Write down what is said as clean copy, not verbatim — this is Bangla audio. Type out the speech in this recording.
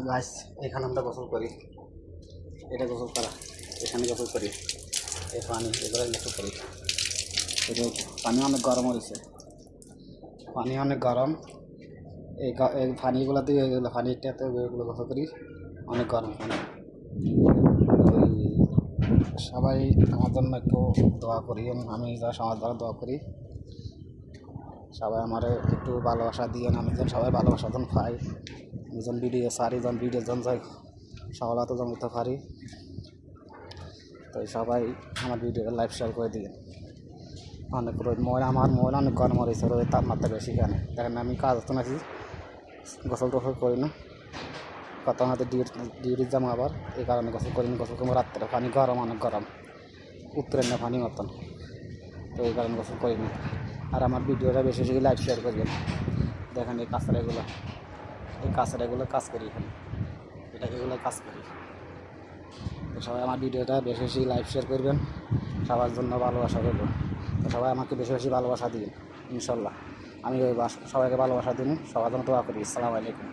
গাছ এখানে আমরা গোসল করি, এটা গোসল করা, এখানে গোসল করি, এই পানি এগুলো গোসল করি। এটা পানি অনেক গরম হয়েছে, পানি অনেক গরম। এই পানিগুলো দিয়ে এগুলো পানিটাতে এগুলো গোসল করি, অনেক গরম পানি। ওই সবাই আমার জন্য একটু দোয়া করি, আমি যা সমাজ দ্বারা দোয়া করি, সবাই আমার একটু ভালোবাসা দিয়ে, আমি যেন সবাই ভালোবাসা যেন পাই, যেন ভিডিও সারি, যেন ভিডিও যেন যাই সফলতা জমাতে পারি। তো সবাই আমার ভিডিওটা লাইভ শেয়ার করে দিয়ে। অনেক রোদ, আমার মোবাইল অনেক গরম হয়েছে, রোদের তাপমাত্রা বেশি। কেন দেখেন আমি কাজ তো নাকি গোসল টোসল করি না, কত আমাদের ডিউটির যাবো আবার, এই কারণে গোসল করি না। গোসল করবো রাত্রে, পানি গরম, অনেক গরম, উত্তরের না পানি মতন, তো এই কারণে গোসল করি না। আর আমার ভিডিওটা বেশি বেশি লাইভ শেয়ার করবেন। দেখেন এই কাঁচড়াগুলো কাজ করি এখানে, এগুলো কাজ করি। তো সবাই আমার ভিডিওটা বেশি বেশি লাইভ শেয়ার করবেন, সবার জন্য ভালোবাসা রইল। তো সবাই আমাকে বেশি বেশি ভালোবাসা দিন, ইনশাল্লাহ আমি সবাইকে ভালোবাসা দিন, সবার জন্য দোয়া করি। আসসালামু আলাইকুম।